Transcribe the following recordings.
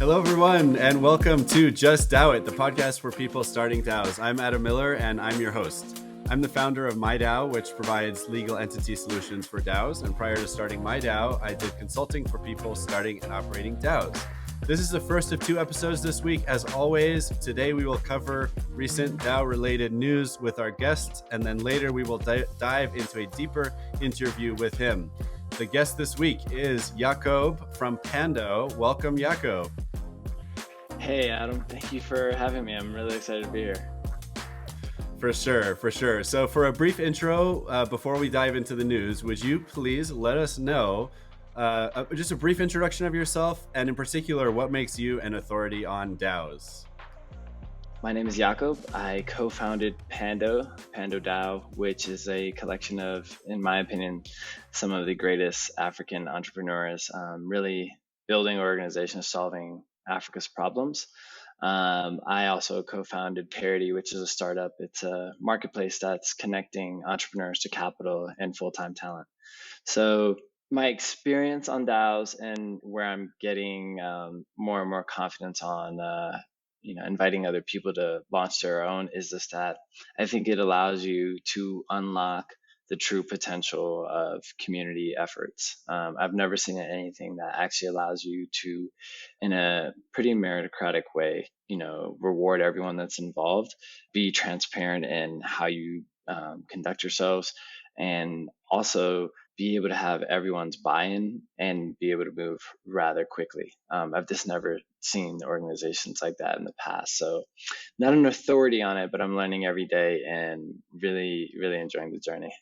Hello, everyone, and welcome to Just DAO It, the podcast for people starting DAOs. I'm Adam Miller, and I'm your host. I'm the founder of MyDAO, which provides legal entity solutions for DAOs. And prior to starting MyDAO, I did consulting for people starting and operating DAOs. This is the first of 2 episodes this week. As always, today we will cover recent DAO-related news with our guest, and then later we will dive into a deeper interview with him. The guest this week is Yacob from Pando. Welcome, Yacob. Hey, Adam. Thank you for having me. I'm really excited to be here. For sure. So for a brief intro, before we dive into the news, would you please let us know just a brief introduction of yourself, and in particular, what makes you an authority on DAOs? My name is Yacob. I co-founded Pando DAO, which is a collection of, in my opinion, some of the greatest African entrepreneurs, really building organizations solving Africa's problems. I also co-founded Parity, which is a startup. It's a marketplace that's connecting entrepreneurs to capital and full-time talent. So my experience on DAOs and where I'm getting more and more confidence on inviting other people to launch their own is just that I think it allows you to unlock the true potential of community efforts. I've never seen anything that actually allows you to, in a pretty meritocratic way, reward everyone that's involved, be transparent in how you conduct yourselves, and also be able to have everyone's buy-in and be able to move rather quickly. I've just never seen organizations like that in the past. So not an authority on it, but I'm learning every day and really, really enjoying the journey.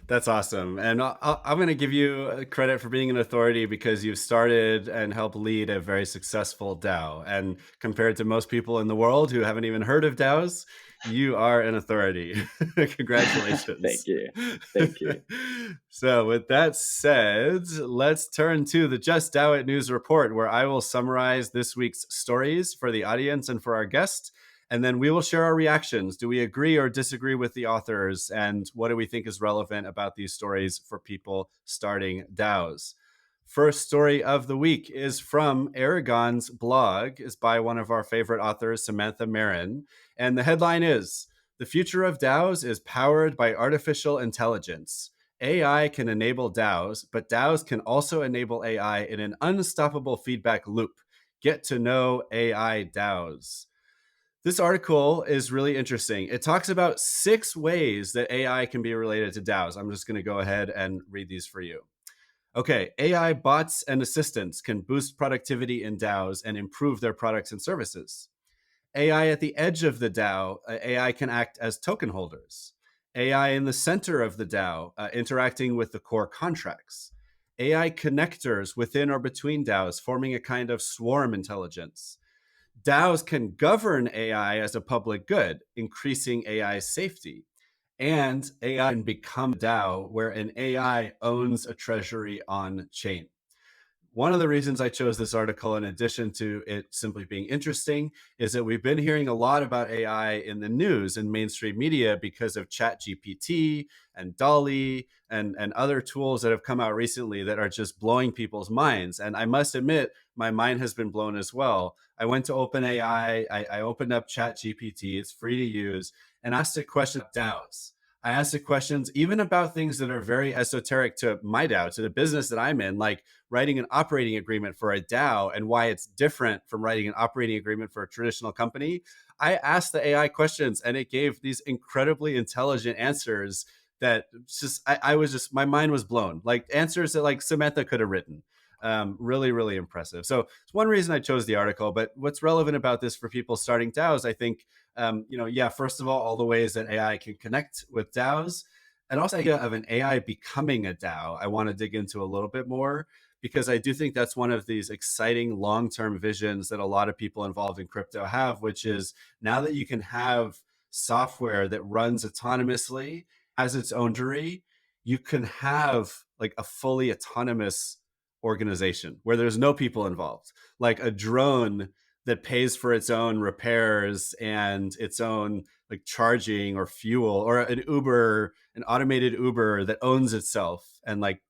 That's awesome. And I'm going to give you credit for being an authority because you've started and helped lead a very successful DAO. And compared to most people in the world who haven't even heard of DAOs, you are an authority. Congratulations. Thank you. So with that said, let's turn to the Just DAO It news report, where I will summarize this week's stories for the audience and for our guest. And then we will share our reactions. Do we agree or disagree with the authors? And what do we think is relevant about these stories for people starting DAOs? First story of the week is from Aragon's blog, is by one of our favorite authors, Samantha Marin. And the headline is, "The future of DAOs is powered by artificial intelligence. AI can enable DAOs, but DAOs can also enable AI in an unstoppable feedback loop. Get to know AI DAOs." This article is really interesting. It talks about 6 ways that AI can be related to DAOs. I'm just going to go ahead and read these for you. Okay, AI bots and assistants can boost productivity in DAOs and improve their products and services. AI at the edge of the DAO, AI can act as token holders. AI in the center of the DAO, interacting with the core contracts. AI connectors within or between DAOs, forming a kind of swarm intelligence. DAOs can govern AI as a public good, increasing AI's safety. And AI can become a DAO where an AI owns a treasury on chain. One of the reasons I chose this article, in addition to it simply being interesting, is that we've been hearing a lot about AI in the news and mainstream media because of ChatGPT and DALL-E and other tools that have come out recently that are just blowing people's minds. And I must admit, my mind has been blown as well. I went to OpenAI, I opened up ChatGPT, it's free to use, and asked a question of DAOs. I asked the questions even about things that are very esoteric to my DAO, to the business that I'm in, like writing an operating agreement for a DAO and why it's different from writing an operating agreement for a traditional company. I asked the AI questions and it gave these incredibly intelligent answers that just, my mind was blown. Like answers that like Samantha could have written. Really, really impressive. So it's one reason I chose the article, but what's relevant about this for people starting DAOs, I think, first of all the ways that AI can connect with DAOs, and also the idea of an AI becoming a DAO, I want to dig into a little bit more, because I do think that's one of these exciting long-term visions that a lot of people involved in crypto have, which is now that you can have software that runs autonomously, has its own jury, you can have like a fully autonomous organization where there's no people involved, like a drone that pays for its own repairs and its own like charging or fuel, or an automated Uber that owns itself and like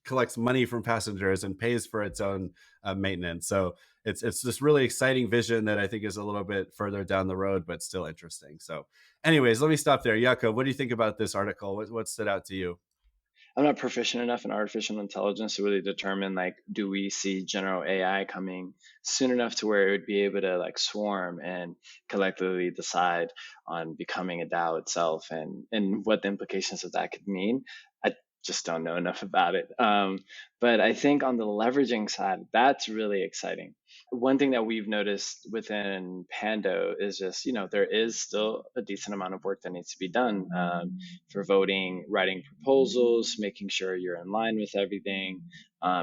collects money from passengers and pays for its own maintenance. So it's this really exciting vision that I think is a little bit further down the road, but still interesting. So, anyways, let me stop there. Yacob, what do you think about this article? What stood out to you? I'm not proficient enough in artificial intelligence to really determine like, do we see general AI coming soon enough to where it would be able to like swarm and collectively decide on becoming a DAO itself, and what the implications of that could mean. I just don't know enough about it. But I think on the leveraging side, that's really exciting. One thing that we've noticed within Pando is just, there is still a decent amount of work that needs to be done, for voting, writing proposals, making sure you're in line with everything,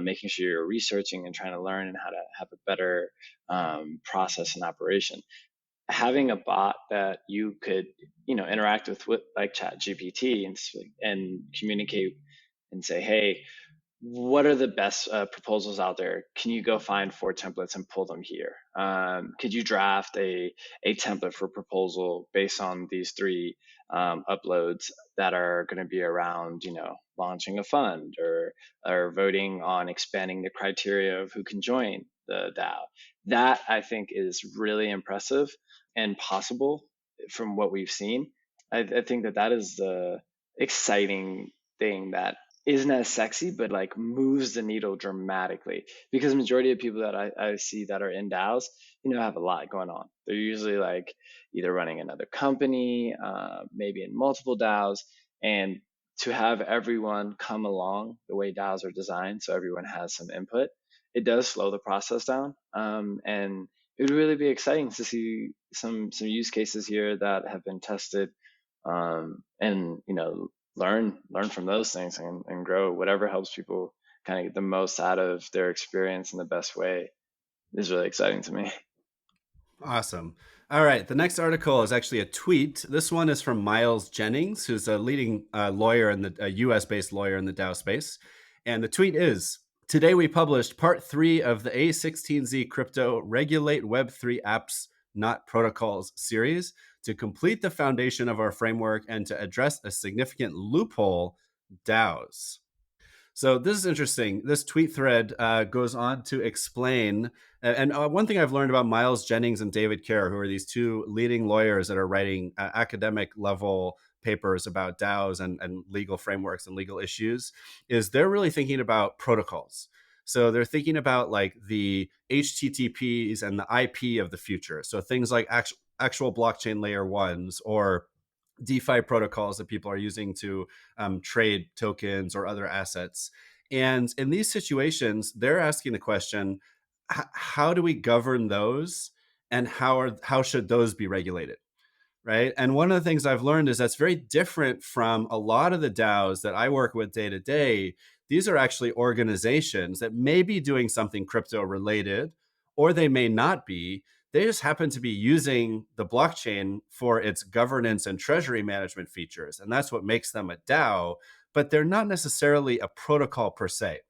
making sure you're researching and trying to learn and how to have a better process and operation. Having a bot that you could, interact with like Chat GPT, and communicate and say, hey, what are the best proposals out there? Can you go find 4 templates and pull them here? Could you draft a template for proposal based on these three uploads that are going to be around, launching a fund, or voting on expanding the criteria of who can join the DAO? That I think is really impressive and possible from what we've seen. I think that is the exciting thing that isn't as sexy, but like moves the needle dramatically, because the majority of people that I see that are in DAOs, have a lot going on. They're usually like either running another company, maybe in multiple DAOs, and to have everyone come along the way DAOs are designed, so everyone has some input, it does slow the process down. And it would really be exciting to see some use cases here that have been tested, and learn from those things, and grow whatever helps people kind of get the most out of their experience in the best way is really exciting to me. Awesome. All right. The next article is actually a tweet. This one is from Miles Jennings, who's a leading lawyer in a US based lawyer in the DAO space. And the tweet is: Today we published part 3 of the A16Z Crypto Regulate Web3 Apps, Not Protocols series to complete the foundation of our framework and to address a significant loophole: DAOs. So this is interesting. This tweet thread goes on to explain, and one thing I've learned about Miles Jennings and David Kerr, who are these two leading lawyers that are writing academic level papers about DAOs and legal frameworks and legal issues, is they're really thinking about protocols. So they're thinking about like the HTTPs and the IP of the future. So things like actual blockchain layer ones, or DeFi protocols that people are using to trade tokens or other assets. And in these situations, they're asking the question, how do we govern those, and how should those be regulated? Right. And one of the things I've learned is that's very different from a lot of the DAOs that I work with day to day. These are actually organizations that may be doing something crypto related, or they may not be. They just happen to be using the blockchain for its governance and treasury management features. And that's what makes them a DAO, but they're not necessarily a protocol per se.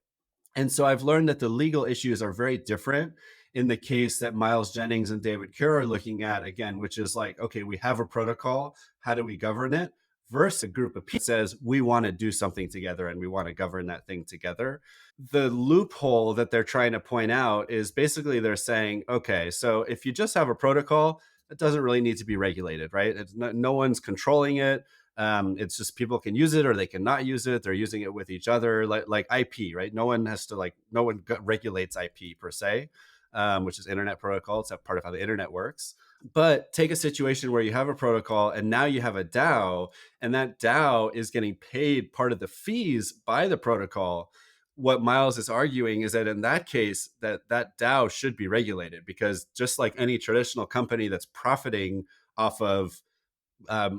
And so I've learned that the legal issues are very different in the case that Miles Jennings and David Kerr are looking at, again, which is like, okay, we have a protocol. How do we govern it? Versus a group of people says, we want to do something together and we want to govern that thing together. The loophole that they're trying to point out is basically they're saying, okay, so if you just have a protocol, it doesn't really need to be regulated, right? No one's controlling it. It's just people can use it or they cannot use it. They're using it with each other, like IP, right? No one regulates IP per se, which is internet protocol. It's a part of how the internet works. But take a situation where you have a protocol and now you have a DAO, and that DAO is getting paid part of the fees by the protocol. What Miles is arguing is that in that case, that DAO should be regulated, because just like any traditional company that's profiting off of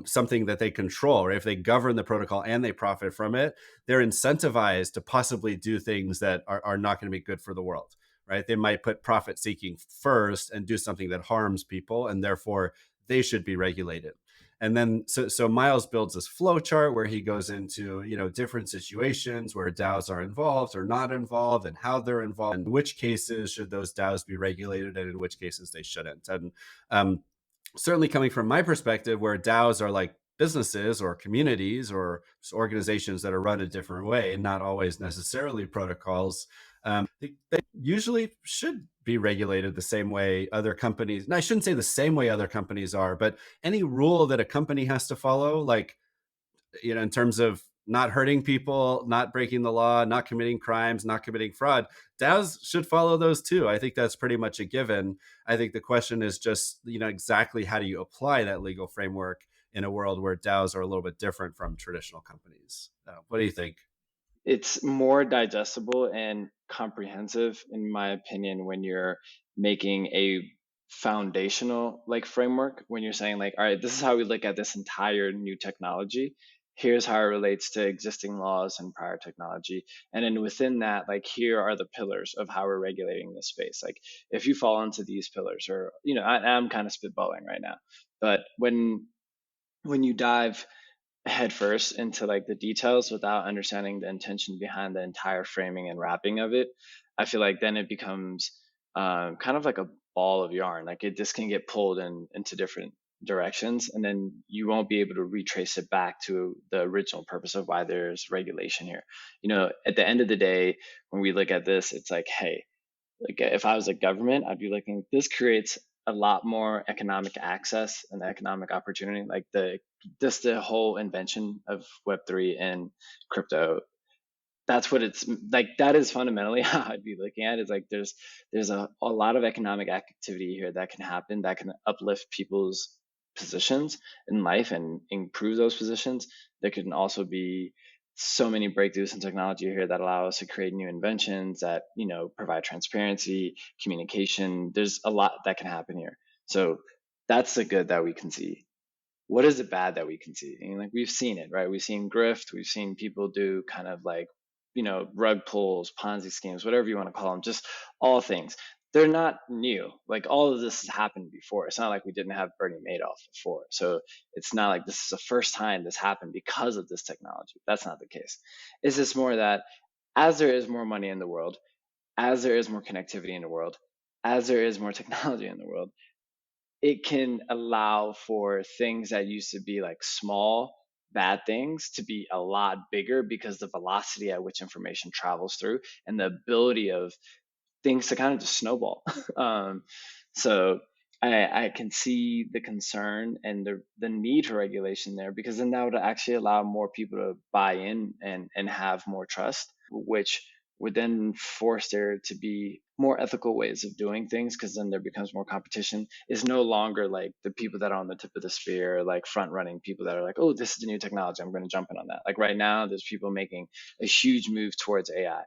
something that they control, or if they govern the protocol and they profit from it, they're incentivized to possibly do things that are not going to be good for the world, right? They might put profit seeking first and do something that harms people, and therefore they should be regulated. And then so Miles builds this flow chart where he goes into different situations where DAOs are involved or not involved, and how they're involved, and in which cases should those DAOs be regulated and in which cases they shouldn't. And certainly coming from my perspective, where DAOs are like businesses or communities or organizations that are run a different way, and not always necessarily protocols, They usually should be regulated the same way other companies. And I shouldn't say the same way other companies are, but any rule that a company has to follow, like, in terms of not hurting people, not breaking the law, not committing crimes, not committing fraud, DAOs should follow those too. I think that's pretty much a given. I think the question is just, exactly how do you apply that legal framework in a world where DAOs are a little bit different from traditional companies? What do you think? It's more digestible and comprehensive, in my opinion, when you're making a foundational like framework, when you're saying like, all right, this is how we look at this entire new technology. Here's how it relates to existing laws and prior technology. And then within that, like, here are the pillars of how we're regulating this space. Like, if you fall into these pillars, or, I'm kind of spitballing right now, but when you dive headfirst into like the details without understanding the intention behind the entire framing and wrapping of it, I feel like then it becomes kind of like a ball of yarn. Like, this can get pulled into different directions, and then you won't be able to retrace it back to the original purpose of why there's regulation here. At the end of the day, when we look at this, it's like, hey, like, if I was a government, I'd be looking, this creates a lot more economic access and economic opportunity. Like, the whole invention of Web3 and crypto, that's what it's like. That is fundamentally how I'd be looking at it. It's like there's a lot of economic activity here that can happen, that can uplift people's positions in life and improve those positions. There can also be so many breakthroughs in technology here that allow us to create new inventions that provide transparency, communication. There's a lot that can happen here. So that's the good that we can see. What is the bad that we can see? And like, we've seen it, right? We've seen grift. We've seen people do kind of like, rug pulls, Ponzi schemes, whatever you want to call them, just all things. They're not new. Like, all of this has happened before. It's not like we didn't have Bernie Madoff before. So it's not like this is the first time this happened because of this technology. That's not the case. It's just more that as there is more money in the world, as there is more connectivity in the world, as there is more technology in the world, it can allow for things that used to be like small bad things to be a lot bigger, because the velocity at which information travels through and the ability of things to kind of just snowball. So I can see the concern and the need for regulation there, because then that would actually allow more people to buy in and have more trust, which would then force there to be more ethical ways of doing things, because then there becomes more competition. It's no longer like the people that are on the tip of the spear, like front running people that are like, oh, this is the new technology, I'm going to jump in on that. Like, right now, there's people making a huge move towards AI.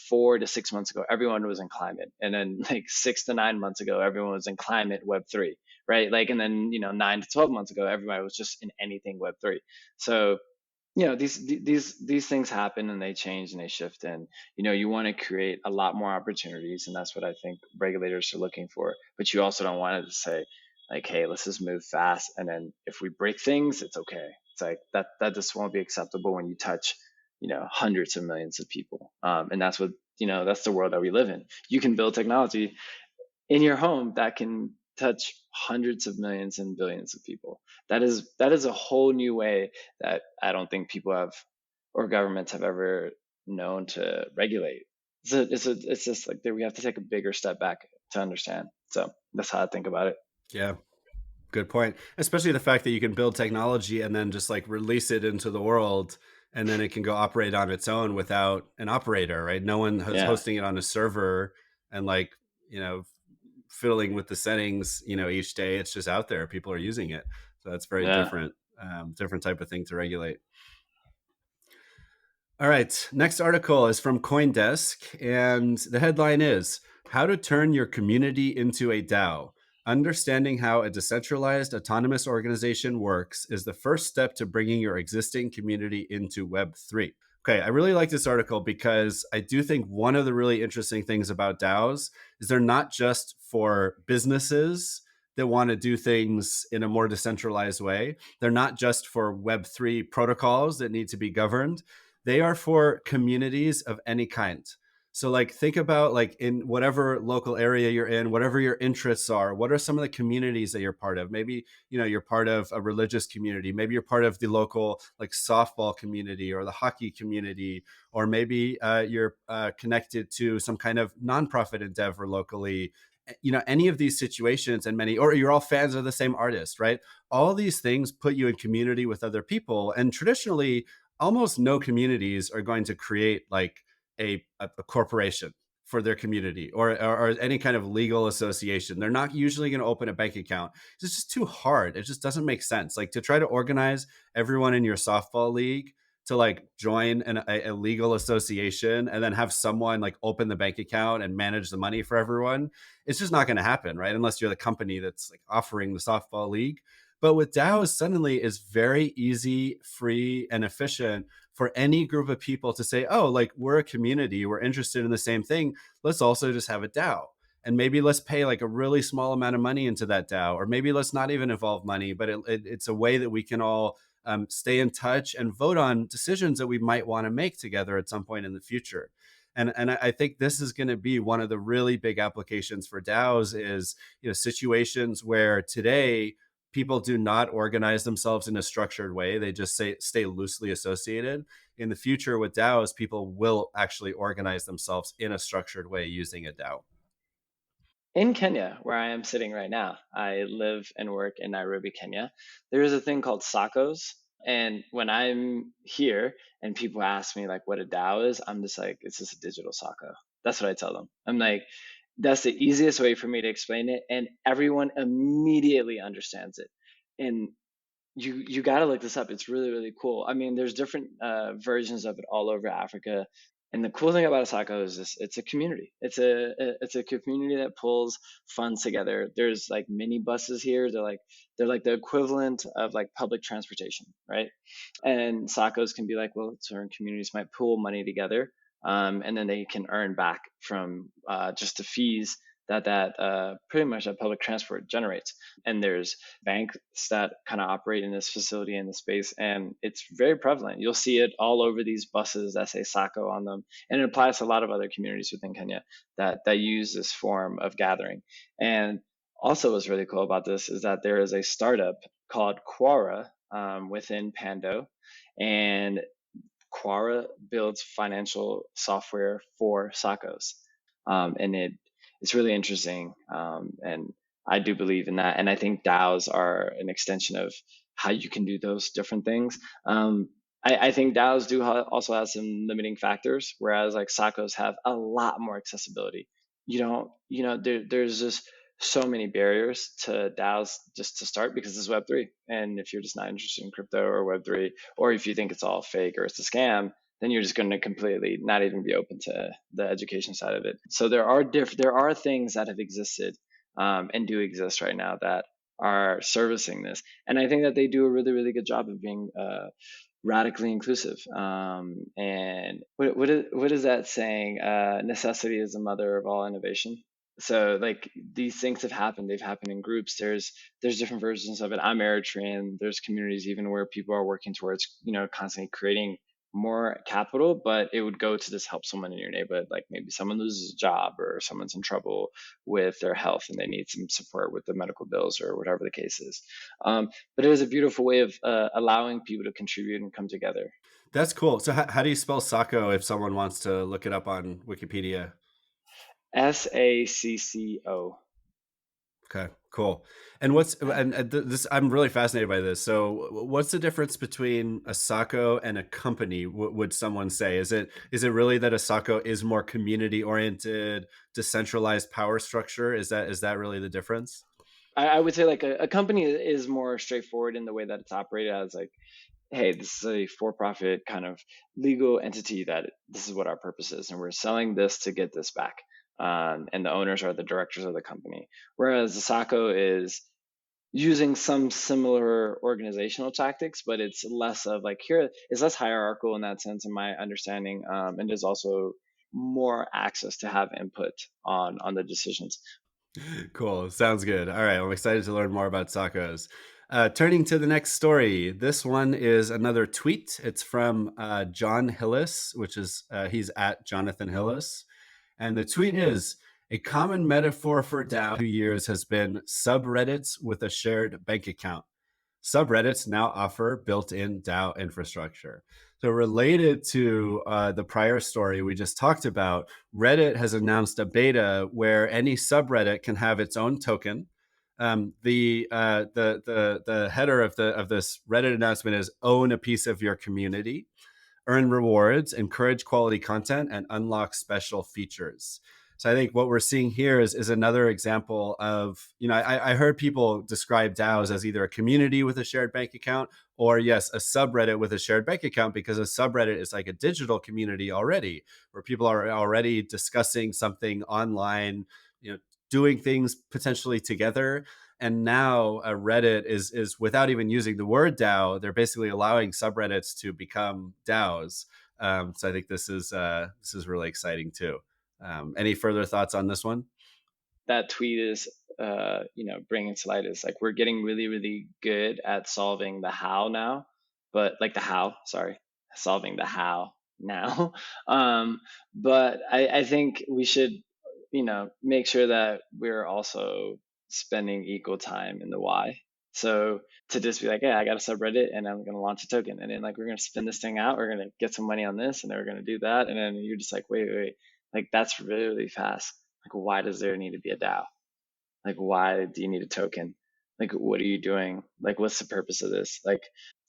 4 to 6 months ago, everyone was in climate. And then like 6 to 9 months ago, everyone was in climate Web3, right? Like, and then, 9 to 12 months ago, everybody was just in anything Web3. So, these things happen and they change and they shift, and you want to create a lot more opportunities, and that's what I think regulators are looking for. But you also don't want it to say like, hey, let's just move fast, and then if we break things, it's okay. It's like that just won't be acceptable when you touch hundreds of millions of people, and that's what that's the world that we live in. You can build technology in your home that can touch hundreds of millions and billions of people. That is a whole new way that I don't think people have, or governments have, ever known to regulate. It's just like we have to take a bigger step back to understand. So that's how I think about it. Yeah, good point. Especially the fact that you can build technology and then just like release it into the world, and then it can go operate on its own without an operator, right? No one is Yeah. hosting it on a server and like, fiddling with the settings, each day. It's just out there. People are using it. So that's very Yeah. different type of thing to regulate. All right. Next article is from CoinDesk, and the headline is How to Turn Your Community into a DAO. Understanding how a decentralized autonomous organization works is the first step to bringing your existing community into Web3. Okay, I really like this article because I do think one of the really interesting things about DAOs is they're not just for businesses that want to do things in a more decentralized way. They're not just for Web3 protocols that need to be governed. They are for communities of any kind. So like think about like in whatever local area you're in, whatever your interests are, what are some of the communities that you're part of? Maybe, you're part of a religious community, maybe you're part of the local like softball community or the hockey community, or maybe you're connected to some kind of nonprofit endeavor locally. Any of these situations, and many, or you're all fans of the same artist, right? All these things put you in community with other people, and traditionally almost no communities are going to create like a corporation for their community, or any kind of legal association. They're not usually going to open a bank account. It's just too hard. It just doesn't make sense. Like to try to organize everyone in your softball league to like join a legal association and then have someone like open the bank account and manage the money for everyone. It's just not going to happen, right? Unless you're the company that's like offering the softball league. But with DAOs, suddenly is very easy, free, and efficient for any group of people to say, oh, like we're a community, we're interested in the same thing. Let's also just have a DAO. And maybe let's pay like a really small amount of money into that DAO, or maybe let's not even involve money, but it's a way that we can all stay in touch and vote on decisions that we might want to make together at some point in the future. And I think this is going to be one of the really big applications for DAOs is, situations where today people do not organize themselves in a structured way. They just stay loosely associated. In the future with DAOs, people will actually organize themselves in a structured way using a DAO. In Kenya, where I am sitting right now, I live and work in Nairobi, Kenya. There is a thing called SACCOs. And when I'm here and people ask me like what a DAO is, I'm just like, it's just a digital SACCO. That's what I tell them. I'm like, that's the easiest way for me to explain it. And everyone immediately understands it. And you got to look this up. It's really, really cool. I mean, there's different versions of it all over Africa. And the cool thing about Asako is this: it's a community. It's a community that pulls funds together. There's like mini buses here. They're like the equivalent of like public transportation, right? And SACCOs can be like, well, certain communities might pool money together, and then they can earn back from just the fees that pretty much that public transport generates. And there's banks that kind of operate in this facility in the space, and it's very prevalent. You'll see it all over these buses that say SACCO on them, and it applies to a lot of other communities within Kenya that use this form of gathering. And also, what's really cool about this is that there is a startup called Quora within Pando, and Quora builds financial software for SACCOs, and it's really interesting. And I do believe in that, and I think DAOs are an extension of how you can do those different things. I think DAOs do also have some limiting factors, whereas like SACCOs have a lot more accessibility. There's just so many barriers to DAOs just to start because it's Web3. And if you're just not interested in crypto or Web3, or if you think it's all fake or it's a scam, then you're just going to completely not even be open to the education side of it. So there are things that have existed and do exist right now that are servicing this, and I think that they do a really, really good job of being radically inclusive. And what is that saying? Necessity is the mother of all innovation. So like these things have happened. They've happened in groups. There's different versions of it. I'm Eritrean. There's communities even where people are working towards constantly creating more capital, but it would go to just help someone in your neighborhood. Like maybe someone loses a job or someone's in trouble with their health and they need some support with the medical bills or whatever the case is. But it is a beautiful way of allowing people to contribute and come together. That's cool. So how do you spell Sacco if someone wants to look it up on Wikipedia? SACCO. Okay, cool. And this, I'm really fascinated by this. So what's the difference between a Sacco and a company? Would someone say? Is it really that a Sacco is more community oriented, decentralized power structure? Is that really the difference? I would say like a company is more straightforward in the way that it's operated as like, hey, this is a for-profit kind of legal entity that this is what our purpose is, and we're selling this to get this back. And the owners are the directors of the company. Whereas the SACCO is using some similar organizational tactics, but it's less of like here, it's less hierarchical in that sense, in my understanding, and there's also more access to have input on the decisions. Cool. Sounds good. All right. I'm excited to learn more about Sacco's. Turning to the next story. This one is another tweet. It's from Jon Hillis, which is he's at Jonathan Hillis. And the tweet is, a common metaphor for DAO 2 years has been subreddits with a shared bank account. Subreddits now offer built-in DAO infrastructure. So related to the prior story we just talked about, Reddit has announced a beta where any subreddit can have its own token. The header of this Reddit announcement is "Own a piece of your community." Earn rewards, encourage quality content, and unlock special features. So I think what we're seeing here is another example of, I heard people describe DAOs as either a community with a shared bank account or, yes, a subreddit with a shared bank account, because a subreddit is like a digital community already, where people are already discussing something online, doing things potentially together. And now Reddit is without even using the word DAO, they're basically allowing subreddits to become DAOs. So I think this is really exciting too. Any further thoughts on this one? That tweet is, bringing to light is like we're getting really, really good at solving the how now, but like the how, sorry, solving the how now. But I think we should, make sure that we're also spending equal time in the why. So to just be like, yeah, I got a subreddit and I'm going to launch a token, and then like we're going to spin this thing out, we're going to get some money on this, and then we're going to do that, and then you're just like, wait, like that's really, really fast. Like, why does there need to be a DAO? Like, why do you need a token? Like, what are you doing? Like, what's the purpose of this? Like,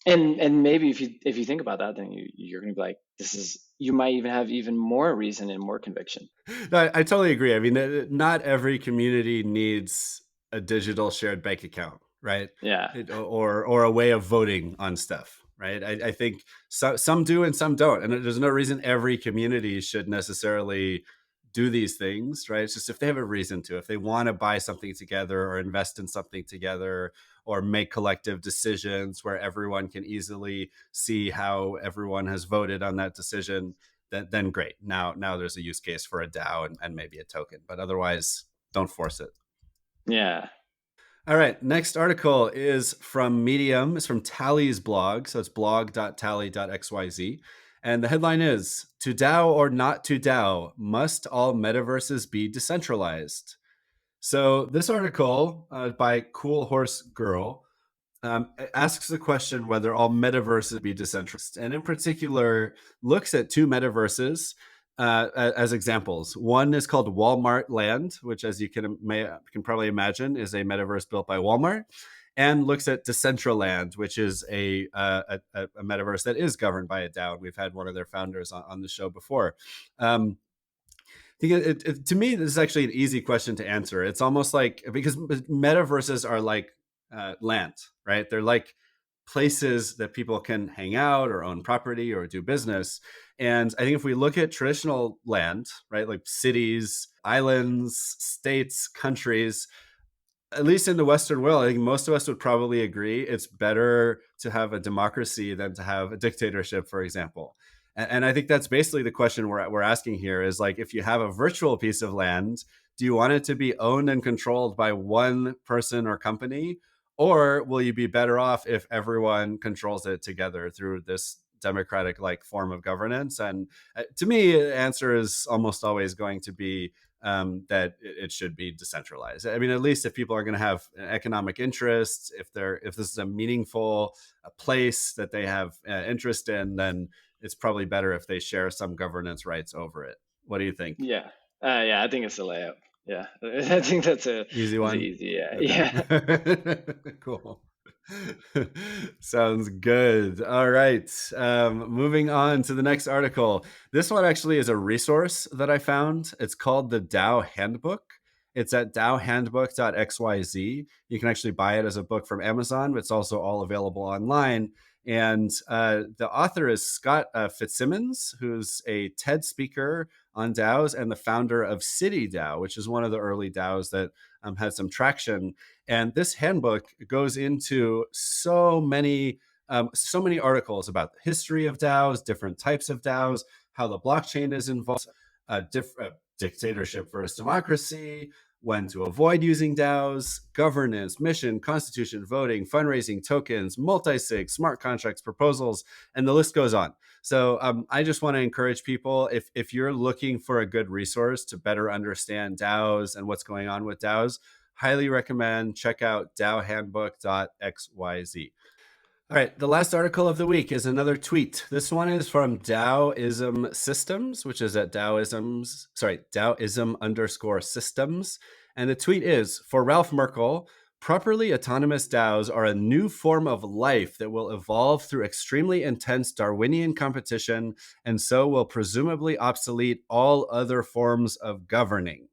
and maybe if you think about that, then you're gonna be like, this is, you might even have even more reason and more conviction. No, I totally agree. I mean, not every community needs a digital shared bank account, right? Yeah, Or a way of voting on stuff, right? I think some do and some don't, and there's no reason every community should necessarily do these things, right? It's just if they have a reason to, if they want to buy something together or invest in something together or make collective decisions where everyone can easily see how everyone has voted on that decision, then great. Now there's a use case for a DAO and maybe a token, but otherwise, don't force it. yeah, All right, next article is from Medium. It's from Tally's blog, so it's blog.tally.xyz. And the headline is, "To DAO or not to DAO, must all metaverses be decentralized?" So this article by Cool Horse Girl asks the question whether all metaverses be decentralized, and in particular looks at two metaverses as examples. One is called Walmart Land, which, as you can probably imagine, is a metaverse built by Walmart, and looks at Decentraland, which is a metaverse that is governed by a DAO. We've had one of their founders on the show before. I think to me, this is actually an easy question to answer. It's almost like, because metaverses are like land, right? They're like places that people can hang out or own property or do business. And I think if we look at traditional land, right, like cities, islands, states, countries, at least in the Western world, I think most of us would probably agree it's better to have a democracy than to have a dictatorship, for example. And I think that's basically the question we're asking here is like, if you have a virtual piece of land, do you want it to be owned and controlled by one person or company? Or will you be better off if everyone controls it together through this democratic like form of governance? And to me, the answer is almost always going to be that it should be decentralized. I mean, at least if people are going to have economic interests, if this is a meaningful place that they have interest in, then it's probably better if they share some governance rights over it. What do you think? yeah, yeah. I think it's the layup. Yeah, I think that's Easy that's one. easy. Yeah, yeah, Okay. Cool. Sounds good. All right. Moving on to the next article. This one actually is a resource that I found. It's called the DAO Handbook. It's at daohandbook.xyz. You can actually buy it as a book from Amazon, but it's also all available online. And the author is Scott Fitzsimmons, who's a TED speaker on DAOs and the founder of City DAO, which is one of the early DAOs that had some traction. And this handbook goes into so many articles about the history of DAOs, different types of DAOs, how the blockchain is involved, dictatorship versus democracy, when to avoid using DAOs, governance, mission, constitution, voting, fundraising, tokens, multi-sig, smart contracts, proposals, and the list goes on. So I just want to encourage people, if you're looking for a good resource to better understand DAOs and what's going on with DAOs, highly recommend check out daohandbook.xyz. All right, the last article of the week is another tweet. This one is from Daoism Systems, which is at Daoism_systems. And the tweet is, for RalphMerkle, properly autonomous DAOs are a new form of life that will evolve through extremely intense Darwinian competition, and so will presumably obsolete all other forms of governing.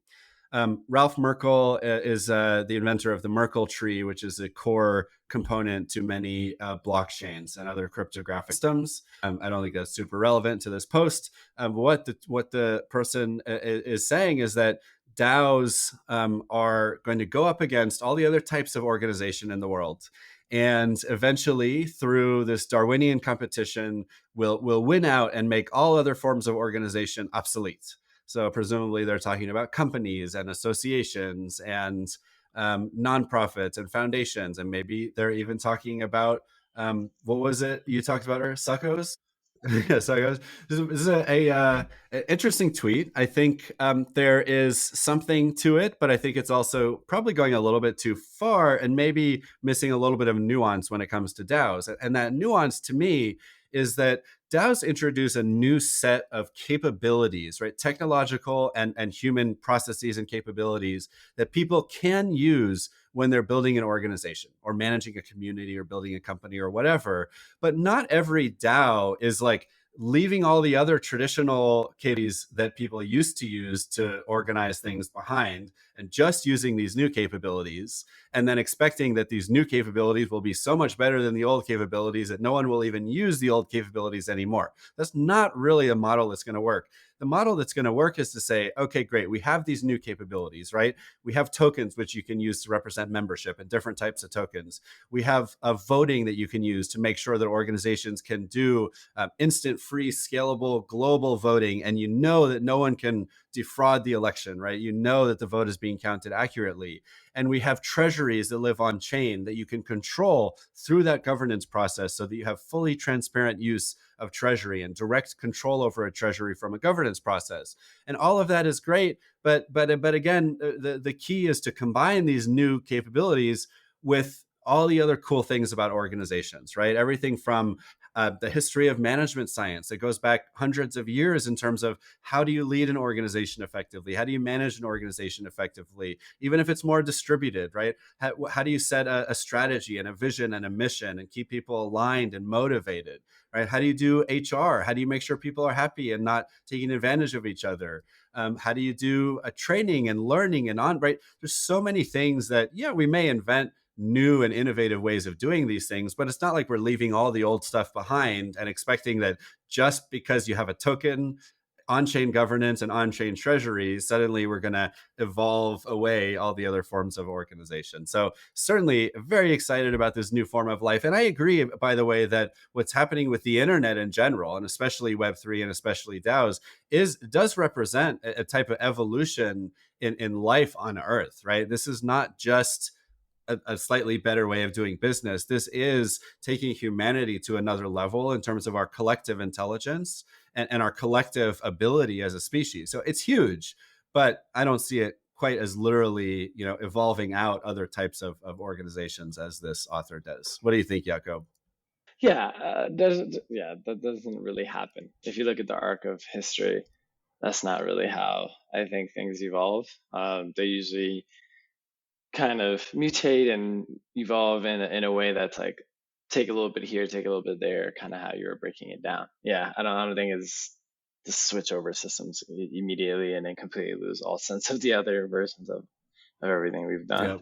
RalphMerkle is the inventor of the Merkle tree, which is a core component to many blockchains and other cryptographic systems. I don't think that's super relevant to this post. What the person is saying is that DAOs are going to go up against all the other types of organization in the world. And eventually, through this Darwinian competition, will win out and make all other forms of organization obsolete. So presumably they're talking about companies and associations and nonprofits and foundations, and maybe they're even talking about what was it you talked about, suckos? Yeah, so this is an interesting tweet. I think there is something to it, but I think it's also probably going a little bit too far and maybe missing a little bit of nuance when it comes to DAOs. And that nuance to me is that DAOs introduce a new set of capabilities, right? Technological and human processes and capabilities that people can use when they're building an organization or managing a community or building a company or whatever. But not every DAO is like leaving all the other traditional capabilities that people used to use to organize things behind and just using these new capabilities, and then expecting that these new capabilities will be so much better than the old capabilities that no one will even use the old capabilities anymore. That's not really a model that's going to work. The model that's going to work is to say, okay, great, we have these new capabilities, right? We have tokens which you can use to represent membership and different types of tokens. We have a voting that you can use to make sure that organizations can do instant, free, scalable, global voting, and you know that no one can defraud the election, right? You know that the vote is being counted accurately. And we have treasuries that live on chain that you can control through that governance process so that you have fully transparent use of treasury and direct control over a treasury from a governance process. And all of that is great, but again, the key is to combine these new capabilities with all the other cool things about organizations, right? Everything from the history of management science that goes back hundreds of years in terms of how do you lead an organization effectively? How do you manage an organization effectively? Even if it's more distributed, right? How do you set a strategy and a vision and a mission and keep people aligned and motivated, right? How do you do HR? How do you make sure people are happy and not taking advantage of each other? How do you do a training and learning and on, right? There's so many things that, yeah, we may invent new and innovative ways of doing these things, but it's not like we're leaving all the old stuff behind and expecting that just because you have a token, on-chain governance and on-chain treasuries, suddenly we're going to evolve away all the other forms of organization. So certainly very excited about this new form of life. And I agree, by the way, that what's happening with the internet in general, and especially Web3 and especially DAOs, does represent a type of evolution in life on Earth, right? This is not just a slightly better way of doing business. This is taking humanity to another level in terms of our collective intelligence and our collective ability as a species. So it's huge, but I don't see it quite as literally, evolving out other types of organizations as this author does. What do you think, Yacob? That doesn't really happen. If you look at the arc of history, that's not really how I think things evolve. They usually kind of mutate and evolve in a way that's like take a little bit here, take a little bit there, kind of how you were breaking it down. Yeah, I don't think it's to switch over systems immediately and then completely lose all sense of the other versions of everything we've done. Yep.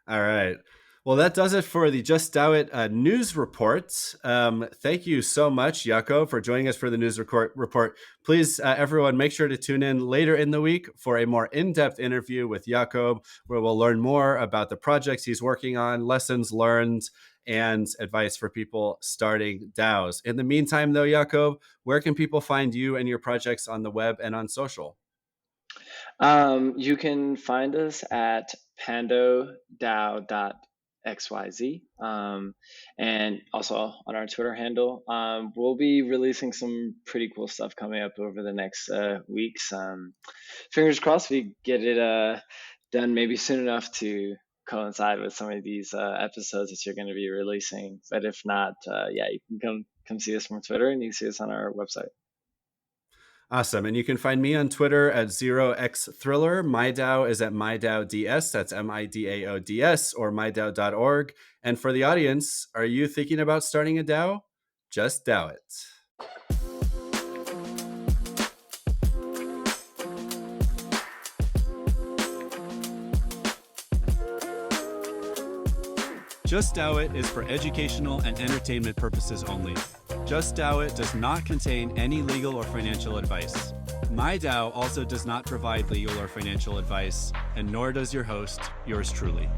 All right. Well, that does it for the Just Dow It news report. Thank you so much, Yacob, for joining us for the news report. Please, everyone, make sure to tune in later in the week for a more in-depth interview with Yacob, where we'll learn more about the projects he's working on, lessons learned, and advice for people starting DAOs. In the meantime, though, Yacob, where can people find you and your projects on the web and on social? You can find us at pando.dao.xyz, and also on our Twitter handle. We'll be releasing some pretty cool stuff coming up over the next weeks. Fingers crossed we get it done maybe soon enough to coincide with some of these episodes that you're going to be releasing. But if not, yeah, you can come see us from Twitter, and you can see us on our website. Awesome. And you can find me on Twitter at 0xthriller. My DAO is at mydaods. That's MIDAODS, or mydao.org. And for the audience, are you thinking about starting a DAO? Just DAO it. Just DAO It is for educational and entertainment purposes only. Just DAO It does not contain any legal or financial advice. My DAO also does not provide legal or financial advice, and nor does your host, yours truly.